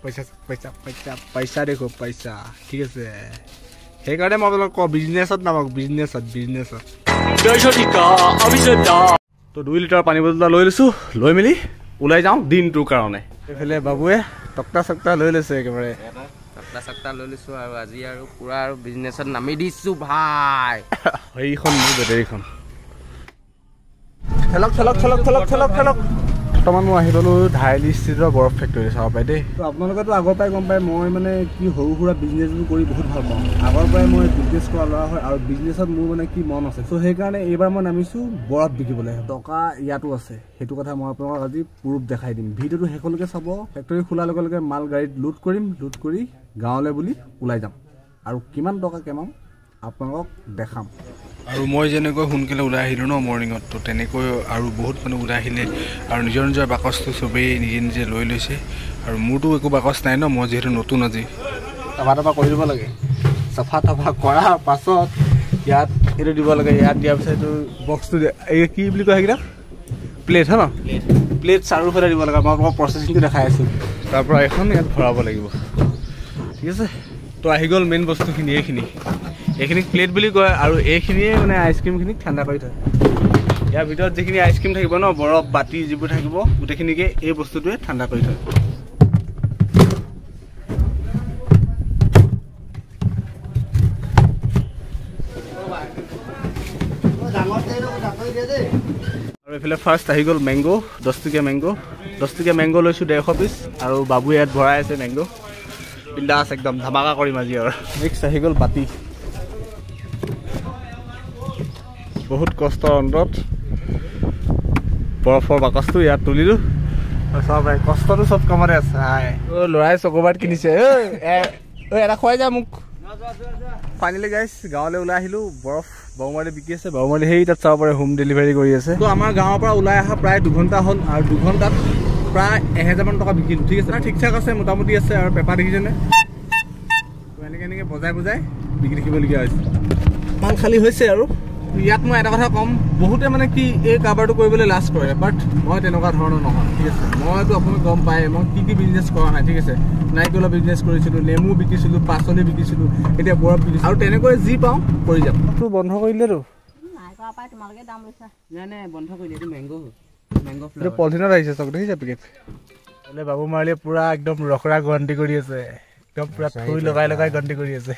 পইচা পইচা পইচা পইচা দেখো পইচা ঠিক আছে সেইকাৰণে মই আপোনাক কওঁ বিজনেছত নামক বিজনেছত তো 2 লিটাৰ পানী বটল লৈ লৈছোঁ লৈ মেলি ওলাই যাওঁ দিনটোৰ কাৰণে এইফালে বাবুৱে টকটা চকটা লৈ লৈছে একেবাৰে টকটা চকটা লৈ লৈছোঁ আৰু আজি আৰু পুৰা আৰু বিজনেছত নামি দিছোঁ ভাই সেইখন মোৰ বেটেৰীখন ঠেলক বৰ্তমান মই আহি গ'লোঁ ধাইলি ষ্ট্ৰীটৰ বৰফ ফেক্টৰী চাব পাই দেই তো আপোনালোকেতো আগৰ পৰাই গম পায় মই মানে কি সৰু সুৰা বিজনেছবোৰ কৰি বহুত ভাল পাওঁ আগৰ পৰাই মই বিজনেছ কৰা ল'ৰা হয় আৰু বিজনেছত মোৰ মানে কি মন আছে চ' সেইকাৰণে এইবাৰ মই নামিছোঁ বৰফ বিকিবলৈ টকা ইয়াতো আছে সেইটো কথা মই আপোনালোকক আজি প্ৰুফ দেখাই দিম ভিডিঅ'টো শেষলৈকে চাব ফেক্টৰী খোলাৰ লগে লগে মাল গাড়ীত লোড কৰিম লোড কৰি গাঁৱলৈ বুলি ওলাই যাম আৰু কিমান টকা কেমাম আপোনালোকক দেখাম আৰু মই যেনেকৈ সোনকালে ওলাই আহিলোঁ ন মৰ্ণিঙত তো তেনেকৈ আৰু বহুত মানুহ ওলাই আহিলে আৰু নিজৰ নিজৰ বাকচটো চবেই নিজে নিজে লৈ লৈছে আৰু মোৰতো একো বাকচ নাই ন মই যিহেতু নতুন আজি চাফা কৰি দিব লাগে চাফা কৰাৰ পাছত ইয়াত এইটো দিব লাগে ইয়াত দিয়াৰ পিছত এইটো বক্সটো এই কি বুলি কয় সেইকেইটা প্লেট হয় ন প্লেট চাৰিওফালে দিব লাগে মই আপোনাক প্ৰচেছিংটো দেখাই আছোঁ তাৰপৰা এখন ইয়াত ভৰাব লাগিব ঠিক আছে তো আহি গ'ল মেইন বস্তুখিনি এইখিনি প্লেট বুলি কয় আৰু এইখিনিয়ে মানে আইচক্ৰীমখিনিক ঠাণ্ডা কৰি থয় ইয়াৰ ভিতৰত যিখিনি আইচক্ৰীম থাকিব ন বৰফ বাতি যিবোৰ থাকিব গোটেইখিনিকে এই বস্তুটোৱে ঠাণ্ডা কৰি থয় আৰু এইফালে ফাৰ্ষ্ট আহি গ'ল মেংগ' 10 টকীয়া মেংগ' লৈছোঁ 150 পিচ আৰু বাবুৱে ইয়াত ভৰাই আছে মেংগ' বিন্দাছ একদম ধামাকা কৰিম আজি আৰু নেক্সট আহি গ'ল বাতি বহুত কষ্টৰ অন্তত বৰফৰ বাকচটো ইয়াত তুলিলোঁ চব কষ্টটো চব কামতে আছে ল'ৰাই চকোবাৰত কিনিছে এটা খুৱাই যায় মোক ফাইনেলি গাইছ গাঁৱলৈ ওলাই আহিলোঁ বৰফ বাবুমাৰী বিকি আছে বাবুমাৰী সেই তাত চাব পাৰে হোম ডেলিভাৰী কৰি আছে তো আমাৰ গাঁৱৰ পৰা ওলাই অহা প্ৰায় 2 ঘণ্টা হ'ল আৰু 2 ঘণ্টাত প্ৰায় 1000 মান টকা বিকিলোঁ ঠিক আছে ঠিক ঠাক আছে মোটামুটি আছে আৰু পেপাৰ দেখিছেনে এনেকৈ বজাই বিকি থাকিবলগীয়া হৈছে মাল খালী হৈছে আৰু ইয়াত মই এটা কথা ক'ম বহুতে মানে কি এই কাৰবাৰটো কৰিবলৈ লাজ কৰে বাট মই তেনেকুৱা ধৰণৰ নহয় ঠিক আছে মইতো আপুনি গম পায় মই কি বিজনেছ কৰা নাই ঠিক আছে নাৰিকলৰ বিজনেছ কৰিছিলোঁ নেমু বিকিছিলোঁ পাচলি বিকিছিলোঁ এতিয়া বৰফ বিকিছোঁ আৰু তেনেকৈ যি পাওঁ কৰি যাম তো বন্ধ কৰিলেতো বন্ধ কৰিলে এইটো মেংগ' পলিথিনত আহিছে চক দেখিছে পেকেট বোলে বাবু মাৰিলে পুৰা একদম ৰখৰা গন্তি কৰি আছে একদম পুৰা থৈ লগাই গন্তি কৰি আছে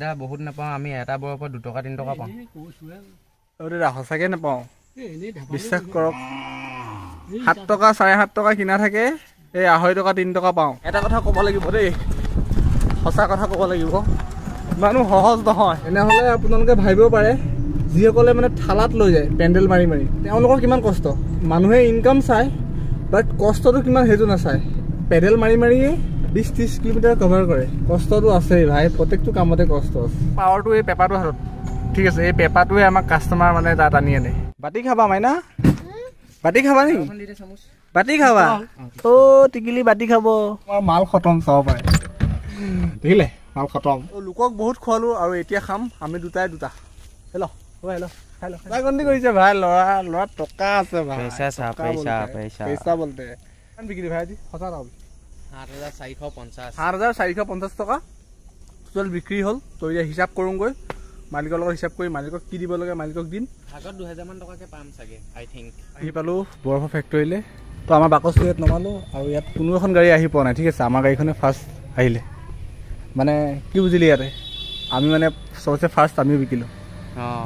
দা বহুত নাপাওঁ আমি এটা বৰফত 2 টকা 3 টকা পাওঁ দাদা সঁচাকৈ নাপাওঁ বিশ্বাস কৰক 7 টকা 7.5 টকা কিনা থাকে এই 2.5 টকা 3 টকা পাওঁ এটা কথা ক'ব লাগিব দেই সঁচা কথা ক'ব লাগিব ইমানো সহজ নহয় এনেহ'লে আপোনালোকে ভাবিব পাৰে যিসকলে মানে থালাত লৈ যায় পেণ্ডেল মাৰি তেওঁলোকৰ কিমান কষ্ট মানুহে ইনকাম চায় বাট কষ্টটো কিমান সেইটো নাচায় পেডেল মাৰিয়ে 20-30 কিলোমিটাৰ কভাৰ কৰে কষ্টটো আছেই ভাই প্ৰত্যেকটো কামতে কষ্ট আছে পাৱাৰটো এই পেপাৰটো হাতত ঠিক আছে এই পেপাৰটোৱে আমাক কাষ্টমাৰ মানে তাত আনি আনে বাতি খাবা মাইনা বাতি খাবা নি বাতি খাবা টিকিলি বাতি খাব আমাৰ মাল খতম চাব পাৰে দেখিলে মাল খতম লোকক বহুত খোৱালোঁ আৰু এতিয়া খাম আমি দুটা হেল্ল' খাই ল গন্তি কৰিছে ভাই ল'ৰা টকা আছে ভাই পইচা বলতে বিক্ৰী ভাই আজি সঁচা 7,450 টকা টোটেল বিক্ৰী হ'ল তো এতিয়া হিচাপ কৰোঁগৈ মালিকৰ লগত হিচাপ কৰি মালিকক কি দিব লাগে মালিকক দিম আগত 2000 মান টকাকে পাম চাগে আই থিংক আহি পালোঁ বৰফৰ ফেক্টৰীলৈ তো আমাৰ বাকচটো ইয়াত নমালোঁ আৰু ইয়াত কোনো এখন গাড়ী আহি পোৱা নাই ঠিক আছে আমাৰ গাড়ীখনে ফাৰ্ষ্ট আহিলে মানে কি বুজিলি ইয়াতে আমি মানে চবচে ফাৰ্ষ্ট আমিও বিকিলোঁ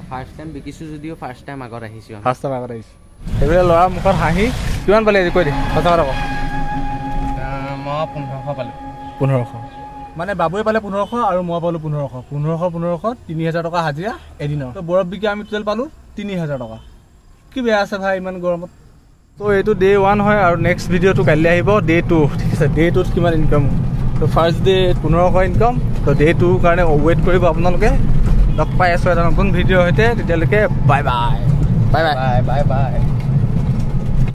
ফাৰ্ষ্ট টাইম বিকিছোঁ যদিও ফাৰ্ষ্ট টাইম আগত আহিছোঁ সেইবিলাক ল'ৰা মুখত হাঁহি কিমান পালি আজি কৈ দে সঁচা কথা কওঁ মই 1500 পালোঁ 1500 মানে বাবুৱে পালে 1500 আৰু মই পালোঁ 1500 3000 টকা হাজিৰা এদিনৰ তো বৰফ বিকি আমি টোটেল পালোঁ 3000 টকা কি বেয়া আছে ভাই ইমান গৰমত তো এইটো ডে 1 হয় আৰু নেক্সট ভিডিঅ'টো কাইলৈ আহিব ডে 2 ঠিক আছে ডে 2ত কিমান ইনকাম তো ফাৰ্ষ্ট ডে 1500 ইনকাম তো ডে 2 কাৰণে ৱেইট কৰিব আপোনালোকে লগ পাই আছোঁ এটা নতুন ভিডিঅ'ৰ সৈতে তেতিয়ালৈকে বাই বাই